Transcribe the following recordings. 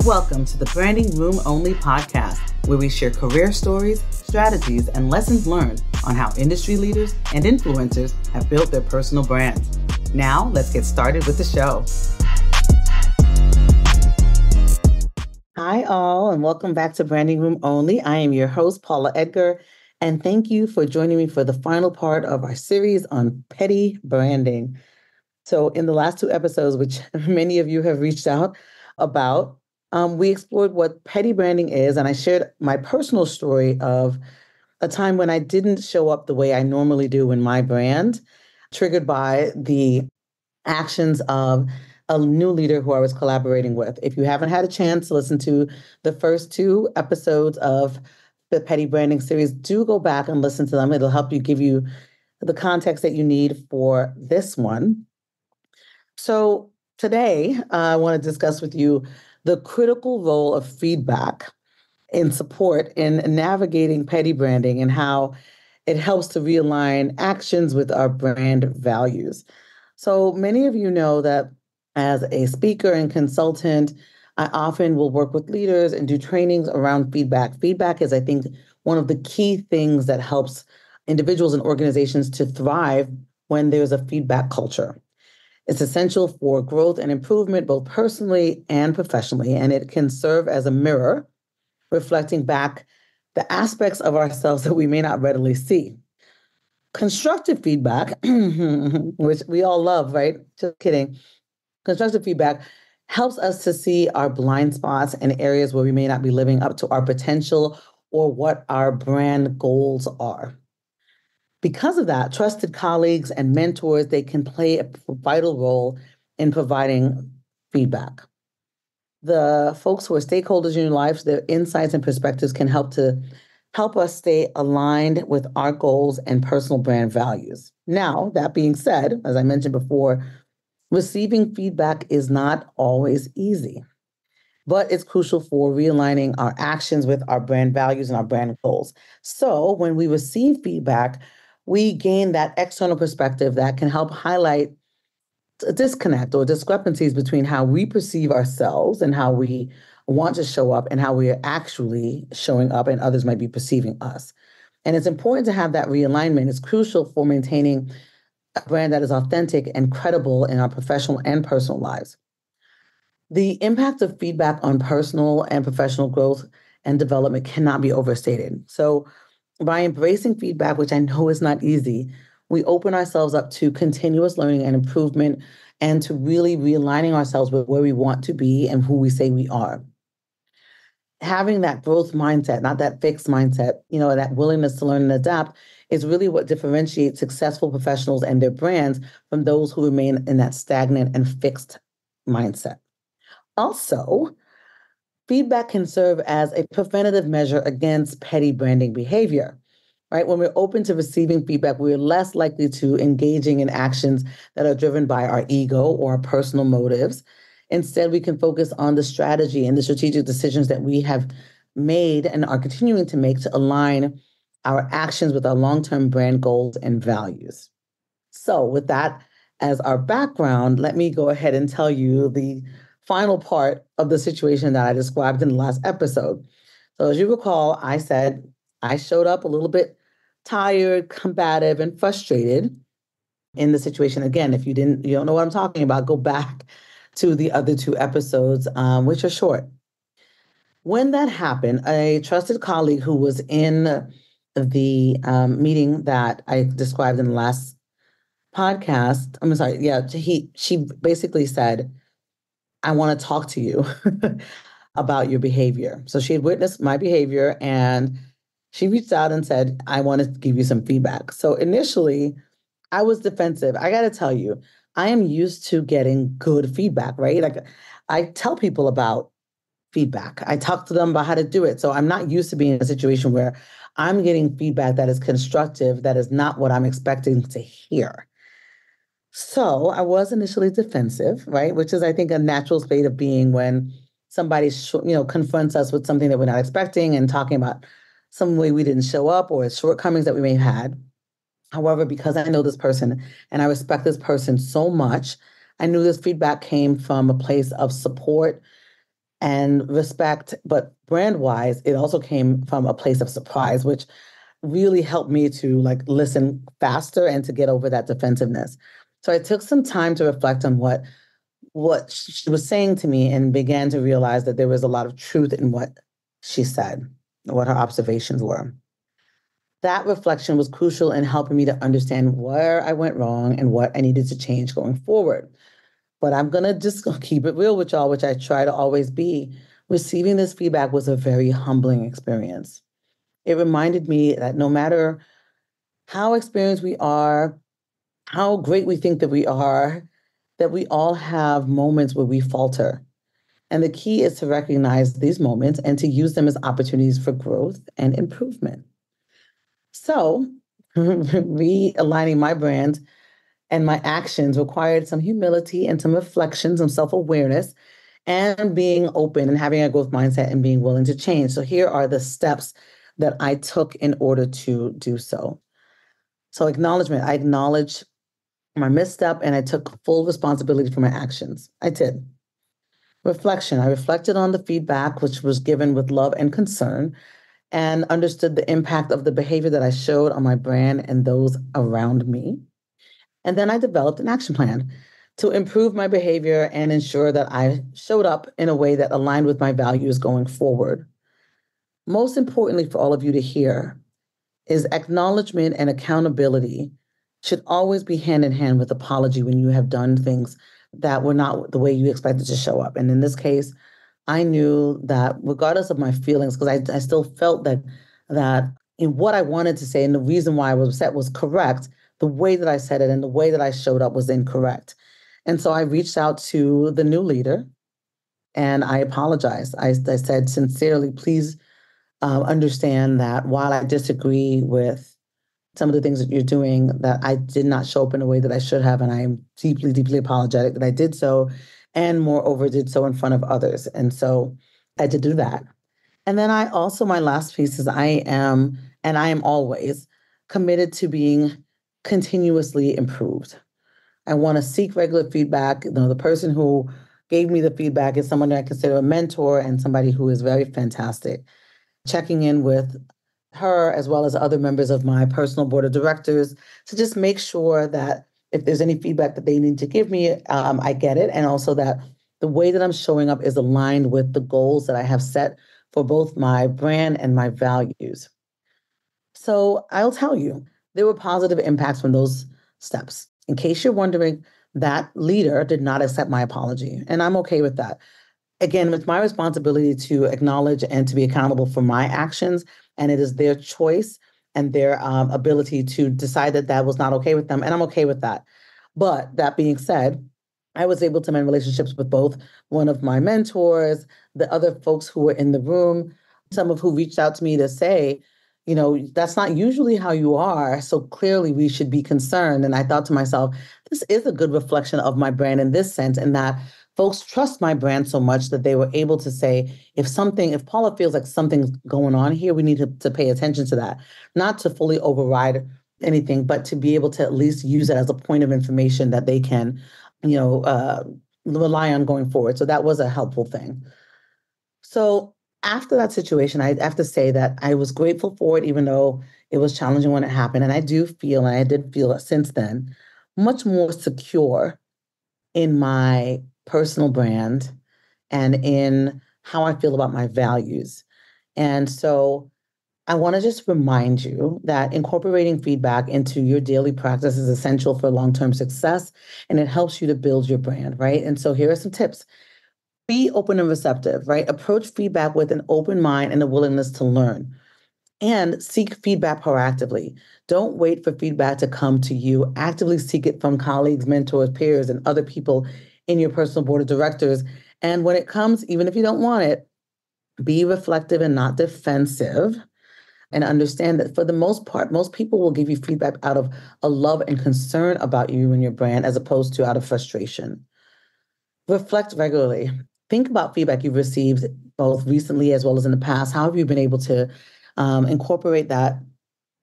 Welcome to the Branding Room Only podcast, where we share career stories, strategies, and lessons learned on how industry leaders and influencers have built their personal brands. Now, let's get started with the show. Hi, all, and welcome back to Branding Room Only. I am your host, Paula Edgar, and thank you for joining me for the final part of our series on petty branding. So in the last two episodes, which many of you have reached out about, we explored what petty branding is, and I shared my personal story of a time when I didn't show up the way I normally do in my brand, triggered by the actions of a new leader who I was collaborating with. If you haven't had a chance to listen to the first two episodes of the petty branding series, do go back and listen to them. It'll help you give you the context that you need for this one. So today, I want to discuss with you the critical role of feedback in support in navigating petty branding and how it helps to realign actions with our brand values. So many of you know that as a speaker and consultant, I often will work with leaders and do trainings around feedback. Feedback is, I think, one of the key things that helps individuals and organizations to thrive when there's a feedback culture. It's essential for growth and improvement, both personally and professionally, and it can serve as a mirror, reflecting back the aspects of ourselves that we may not readily see. Constructive feedback, which we all love, right? Just kidding. Constructive feedback helps us to see our blind spots and areas where we may not be living up to our potential or what our brand goals are. Because of that, trusted colleagues and mentors, they can play a vital role in providing feedback. The folks who are stakeholders in your lives, their insights and perspectives can help us stay aligned with our goals and personal brand values. Now, that being said, as I mentioned before, receiving feedback is not always easy, but it's crucial for realigning our actions with our brand values and our brand goals. So when we receive feedback, we gain that external perspective that can help highlight a disconnect or discrepancies between how we perceive ourselves and how we want to show up and how we are actually showing up and others might be perceiving us. And it's important to have that realignment. It's crucial for maintaining a brand that is authentic and credible in our professional and personal lives. The impact of feedback on personal and professional growth and development cannot be overstated. So by embracing feedback, which I know is not easy, we open ourselves up to continuous learning and improvement and to really realigning ourselves with where we want to be and who we say we are. Having that growth mindset, not that fixed mindset, that willingness to learn and adapt is really what differentiates successful professionals and their brands from those who remain in that stagnant and fixed mindset. Also, feedback can serve as a preventative measure against petty branding behavior, right? When we're open to receiving feedback, we're less likely to engaging in actions that are driven by our ego or our personal motives. Instead, we can focus on the strategy and the strategic decisions that we have made and are continuing to make to align our actions with our long-term brand goals and values. So with that as our background, let me go ahead and tell you the final part of the situation that I described in the last episode. So as you recall, I said I showed up a little bit tired, combative, and frustrated in the situation. Again, if you don't know what I'm talking about, go back to the other two episodes, which are short. When that happened, a trusted colleague who was in the meeting that I described in the last podcast, she basically said, I want to talk to you about your behavior. So she had witnessed my behavior and she reached out and said, I want to give you some feedback. So initially, I was defensive. I got to tell you, I am used to getting good feedback, right? Like I tell people about feedback. I talk to them about how to do it. So I'm not used to being in a situation where I'm getting feedback that is constructive, that is not what I'm expecting to hear. So I was initially defensive, right? Which is, I think, a natural state of being when somebody, confronts us with something that we're not expecting and talking about some way we didn't show up or shortcomings that we may have had. However, because I know this person and I respect this person so much, I knew this feedback came from a place of support and respect. But brand wise, it also came from a place of surprise, which really helped me to like listen faster and to get over that defensiveness. So I took some time to reflect on what she was saying to me and began to realize that there was a lot of truth in what she said, what her observations were. That reflection was crucial in helping me to understand where I went wrong and what I needed to change going forward. But I'm going to just keep it real with y'all, which I try to always be. Receiving this feedback was a very humbling experience. It reminded me that no matter how experienced we are, how great we think that we are, that we all have moments where we falter. And the key is to recognize these moments and to use them as opportunities for growth and improvement. So, realigning my brand and my actions required some humility and some reflection, some self awareness, and being open and having a growth mindset and being willing to change. So, here are the steps that I took in order to do so. So, acknowledgement, I acknowledged my misstep and I took full responsibility for my actions. I did. Reflection, I reflected on the feedback, which was given with love and concern, and understood the impact of the behavior that I showed on my brand and those around me. And then I developed an action plan to improve my behavior and ensure that I showed up in a way that aligned with my values going forward. Most importantly, for all of you to hear, is acknowledgement and accountability should always be hand in hand with apology when you have done things that were not the way you expected to show up. And in this case, I knew that regardless of my feelings, because I still felt that in what I wanted to say and the reason why I was upset was correct, the way that I said it and the way that I showed up was incorrect. And so I reached out to the new leader and I apologized. I said sincerely, please understand that while I disagree with some of the things that you're doing, that I did not show up in a way that I should have. And I am deeply, deeply apologetic that I did so. And moreover, did so in front of others. And so I did do that. And then I also, my last piece is and I am always committed to being continuously improved. I want to seek regular feedback. You know, the person who gave me the feedback is someone that I consider a mentor and somebody who is very fantastic. Checking in with her as well as other members of my personal board of directors to just make sure that if there's any feedback that they need to give me, I get it. And also that the way that I'm showing up is aligned with the goals that I have set for both my brand and my values. So I'll tell you, there were positive impacts from those steps. In case you're wondering, that leader did not accept my apology, and I'm okay with that. Again, it's my responsibility to acknowledge and to be accountable for my actions, and it is their choice and their ability to decide that that was not okay with them, and I'm okay with that. But that being said, I was able to mend relationships with both one of my mentors, the other folks who were in the room, some of who reached out to me to say, you know, that's not usually how you are. So clearly we should be concerned. And I thought to myself, this is a good reflection of my brand in this sense, in that folks trust my brand so much that they were able to say, if Paula feels like something's going on here, we need to pay attention to that, not to fully override anything, but to be able to at least use it as a point of information that they can, you know, rely on going forward. So that was a helpful thing. So after that situation, I have to say that I was grateful for it, even though it was challenging when it happened. And I do feel, and I did feel since then, much more secure in my personal brand and in how I feel about my values. And so I want to just remind you that incorporating feedback into your daily practice is essential for long term success and it helps you to build your brand, right? And so here are some tips. Be open and receptive, right? Approach feedback with an open mind and a willingness to learn. And seek feedback proactively. Don't wait for feedback to come to you. Actively seek it from colleagues, mentors, peers, and other people in your personal board of directors. And when it comes, even if you don't want it, be reflective and not defensive. And understand that for the most part, most people will give you feedback out of a love and concern about you and your brand as opposed to out of frustration. Reflect regularly. Think about feedback you've received both recently as well as in the past. How have you been able to incorporate that?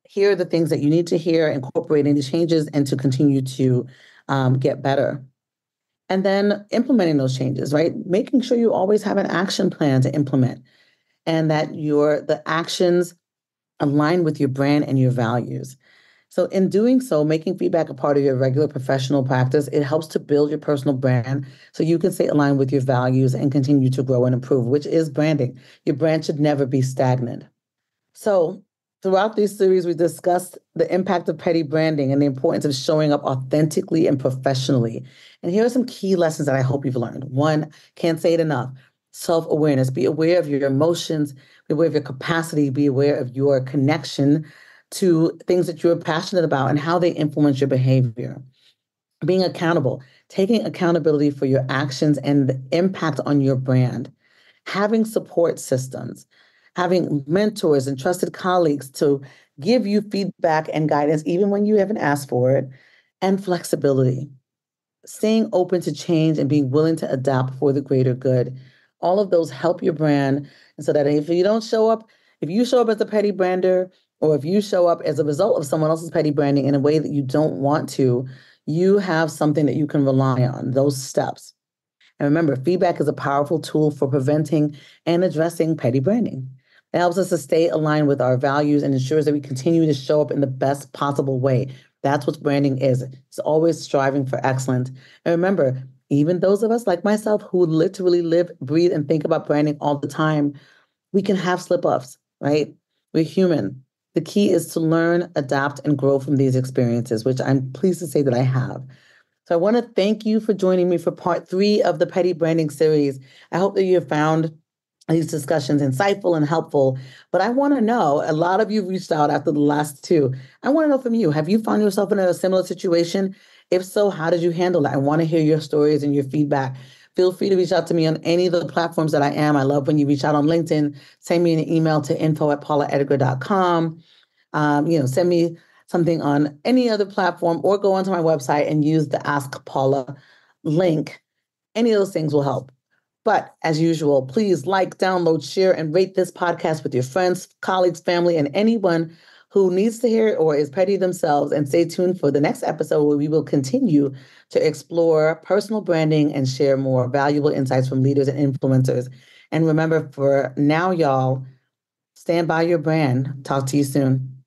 Hear the things that you need to hear, incorporate any changes, and to continue to get better. And then implementing those changes, right? Making sure you always have an action plan to implement and that the actions align with your brand and your values. So in doing so, making feedback a part of your regular professional practice, it helps to build your personal brand so you can stay aligned with your values and continue to grow and improve, which is branding. Your brand should never be stagnant. So, throughout this series, we discussed the impact of petty branding and the importance of showing up authentically and professionally. And here are some key lessons that I hope you've learned. One, can't say it enough. Self awareness. Be aware of your emotions, be aware of your capacity, be aware of your connection to things that you're passionate about and how they influence your behavior. Being accountable, taking accountability for your actions and the impact on your brand, having support systems, having mentors and trusted colleagues to give you feedback and guidance, even when you haven't asked for it, and flexibility, staying open to change and being willing to adapt for the greater good. All of those help your brand. And so that if you don't show up, if you show up as a petty brander, or if you show up as a result of someone else's petty branding in a way that you don't want to, you have something that you can rely on, those steps. And remember, feedback is a powerful tool for preventing and addressing petty branding. It helps us to stay aligned with our values and ensures that we continue to show up in the best possible way. That's what branding is. It's always striving for excellence. And remember, even those of us like myself who literally live, breathe, and think about branding all the time, we can have slip ups, right? We're human. The key is to learn, adapt, and grow from these experiences, which I'm pleased to say that I have. So I want to thank you for joining me for part 3 of the Petty Branding series. I hope that you have found these discussions insightful and helpful. But I want to know, a lot of you reached out after the last 2. I want to know from you, have you found yourself in a similar situation? If so, how did you handle it? I want to hear your stories and your feedback. Feel free to reach out to me on any of the platforms that I am. I love when you reach out on LinkedIn. Send me an email to info@paulaedgar.com. Send me something on any other platform or go onto my website and use the Ask Paula link. Any of those things will help. But as usual, please like, download, share, and rate this podcast with your friends, colleagues, family, and anyone who needs to hear it or is petty themselves. And stay tuned for the next episode where we will continue to explore personal branding and share more valuable insights from leaders and influencers. And remember, for now, y'all, stand by your brand. Talk to you soon.